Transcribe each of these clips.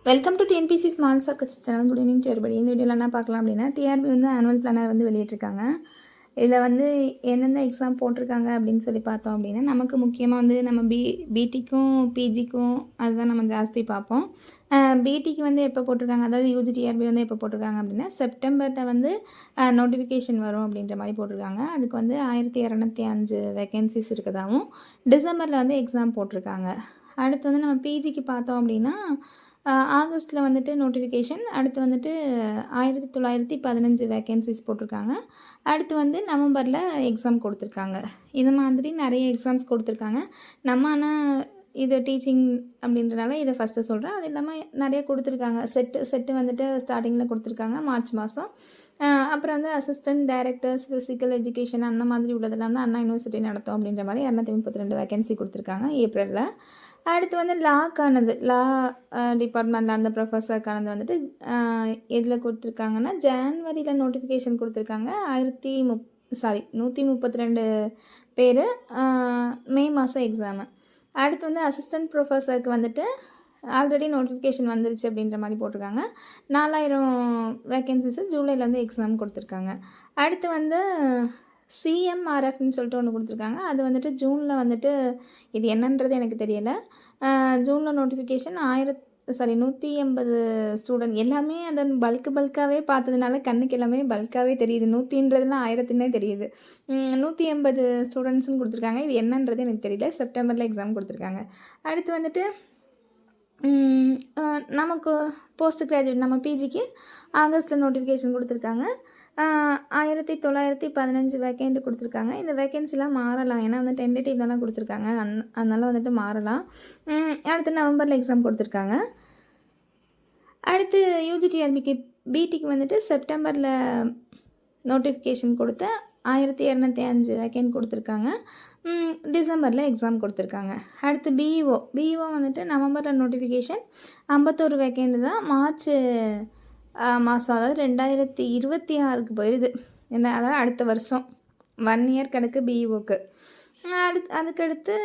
Welcome to TNPSC small circles channel. Good evening to everybody. இந்த வீடியோவில் என்ன பார்க்கலாம் அப்படின்னா, டிஆர்பி வந்து ஆனுவல் பிளானர் வந்து வெளியிட்டிருக்காங்க. இதில் வந்து எந்தெந்த எக்ஸாம் போட்டிருக்காங்க அப்படின்னு சொல்லி பார்த்தோம் அப்படின்னா, நமக்கு முக்கியமாக வந்து நம்ம பிடிக்கும் பிஜிக்கும் அதுதான் நம்ம ஜாஸ்தி பார்ப்போம். பிடிக்கு வந்து எப்போ போட்டிருக்காங்க, அதாவது யூஜி டிஆர்பி வந்து எப்போ போட்டிருக்காங்க அப்படின்னா, செப்டம்பரில் வந்து நோட்டிஃபிகேஷன் வரும் அப்படின்ற மாதிரி போட்டிருக்காங்க. அதுக்கு வந்து 1205 வேக்கன்சிஸ் இருக்கதாகவும், டிசம்பரில் வந்து எக்ஸாம் போட்டிருக்காங்க. அடுத்து வந்து நம்ம பிஜிக்கு பார்த்தோம் அப்படின்னா, ஆகஸ்ட்டில் வந்துட்டு நோட்டிஃபிகேஷன், அடுத்து வந்துட்டு 1915 வேக்கன்சிஸ் போட்டிருக்காங்க. அடுத்து வந்து நவம்பரில் எக்ஸாம் கொடுத்துருக்காங்க. இது மாதிரி நிறைய எக்ஸாம்ஸ் கொடுத்துருக்காங்க. நம்ம ஆனால் இது டீச்சிங் அப்படின்றனால இதை ஃபஸ்ட்டு சொல்கிறேன். அது இல்லாமல் நிறைய கொடுத்துருக்காங்க. செட்டு வந்துட்டு ஸ்டார்டிங்கில் கொடுத்துருக்காங்க மார்ச் மாதம். அப்புறம் வந்து அசிஸ்டன்ட் டைரக்டர்ஸ் ஃபிசிக்கல் எஜுகேஷன் அந்த மாதிரி உள்ளதெல்லாம் வந்து அண்ணா யூனிவர்சிட்டி நடத்தும் அப்படின்ற மாதிரி 232 வேக்கன்சி கொடுத்துருக்காங்க ஏப்ரலில். அடுத்து வந்து லா டிபார்ட்மெண்ட்டில் அந்த ப்ரொஃபஸருக்கானது வந்துட்டு எதில் கொடுத்துருக்காங்கன்னா, ஜான்வரியில் நோட்டிஃபிகேஷன் கொடுத்துருக்காங்க. 132 பேர். மே மாதம் எக்ஸாமு. அடுத்து வந்து அசிஸ்டன்ட் ப்ரொஃபஸருக்கு வந்துட்டு ஆல்ரெடி நோட்டிஃபிகேஷன் வந்துருச்சு அப்படின்ற மாதிரி போட்டிருக்காங்க. 4000 வேக்கன்சிஸு ஜூலையில் வந்து எக்ஸாம் கொடுத்துருக்காங்க. அடுத்து வந்து சிஎம்ஆர்எஃப்னு சொல்லிட்டு ஒன்று கொடுத்துருக்காங்க. அது வந்துட்டு ஜூனில் வந்துட்டு இது என்னன்றது எனக்கு தெரியலை. ஜூனில் நோட்டிஃபிகேஷன் 180 ஸ்டூடெண்ட். எல்லாமே அந்த பல்காகவே பார்த்ததுனால கண்ணுக்கு எல்லாமே பல்காகவே தெரியுது. 100ன்றதுலாம் 1000ன்னே தெரியுது. 180 ஸ்டூடெண்ட்ஸ்னு கொடுத்துருக்காங்க. இது என்னன்றது எனக்கு தெரியல. செப்டம்பரில் எக்ஸாம் கொடுத்துருக்காங்க. அடுத்து வந்துட்டு நமக்கு போஸ்ட் கிராஜுவேட் நம்ம பிஜிக்கு ஆகஸ்ட்டில் நோட்டிஃபிகேஷன் கொடுத்துருக்காங்க. 1915 வேக்கண்ட் கொடுத்துருக்காங்க. இந்த வேக்கன்சிலாம் மாறலாம், ஏன்னா வந்து டென்டேட்டிவ் தானே கொடுத்துருக்காங்க. அதனால் வந்துட்டு மாறலாம். அடுத்து நவம்பரில் எக்ஸாம் கொடுத்துருக்காங்க. அடுத்து யூஜிடிஆர்பிக்கு பிடிக்கு வந்துட்டு செப்டம்பரில் நோட்டிஃபிகேஷன் கொடுத்து 1205 வேக்கண்ட் கொடுத்துருக்காங்க. டிசம்பரில் எக்ஸாம் கொடுத்துருக்காங்க. அடுத்து பிஇஓ வந்துட்டு நவம்பரில் நோட்டிஃபிகேஷன் 51 வேக்கண்ட் தான். மார்ச் மாதம், அதாவது 2026க்கு போயிடுது. அதாவது அடுத்த வருஷம் 1 இயர் கிடக்கு பிஇஓக்கு. அதுக்கடுத்து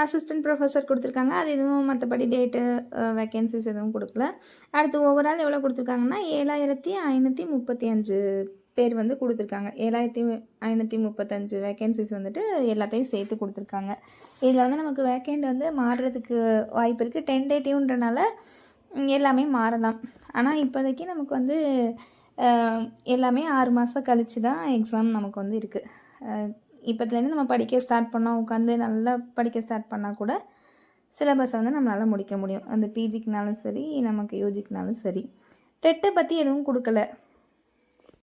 அசிஸ்டன்ட் ப்ரொஃபஸர் கொடுத்துருக்காங்க. அது எதுவும் மற்றபடி டேட்டு வேக்கன்சிஸ் எதுவும் கொடுக்கல. அடுத்து ஓவரால் எவ்வளோ கொடுத்துருக்காங்கன்னா 7535 பேர் வந்து கொடுத்துருக்காங்க. 7535 வேக்கன்சிஸ் வந்துட்டு எல்லாத்தையும் சேர்த்து கொடுத்துருக்காங்க. இதில் வந்து நமக்கு வேக்கண்ட் வந்து மாறுறதுக்கு வாய்ப்பு இருக்குது. டென்டேட்டிவ்ன்றனால எல்லாமே மாறலாம். ஆனால் இப்போதைக்கு நமக்கு வந்து எல்லாமே 6 மாதம் கழித்து தான் எக்ஸாம் நமக்கு வந்து இருக்குது. இப்போத்துலேருந்து நம்ம படிக்க ஸ்டார்ட் பண்ணோம், உட்காந்து நல்லா படிக்க ஸ்டார்ட் பண்ணால் கூட சிலபஸை வந்து நம்மளால் முடிக்க முடியும். அந்த பிஜிக்குனாலும் சரி, நமக்கு யூஜிக்குனாலும் சரி. டெட்டை பற்றி எதுவும் கொடுக்கல.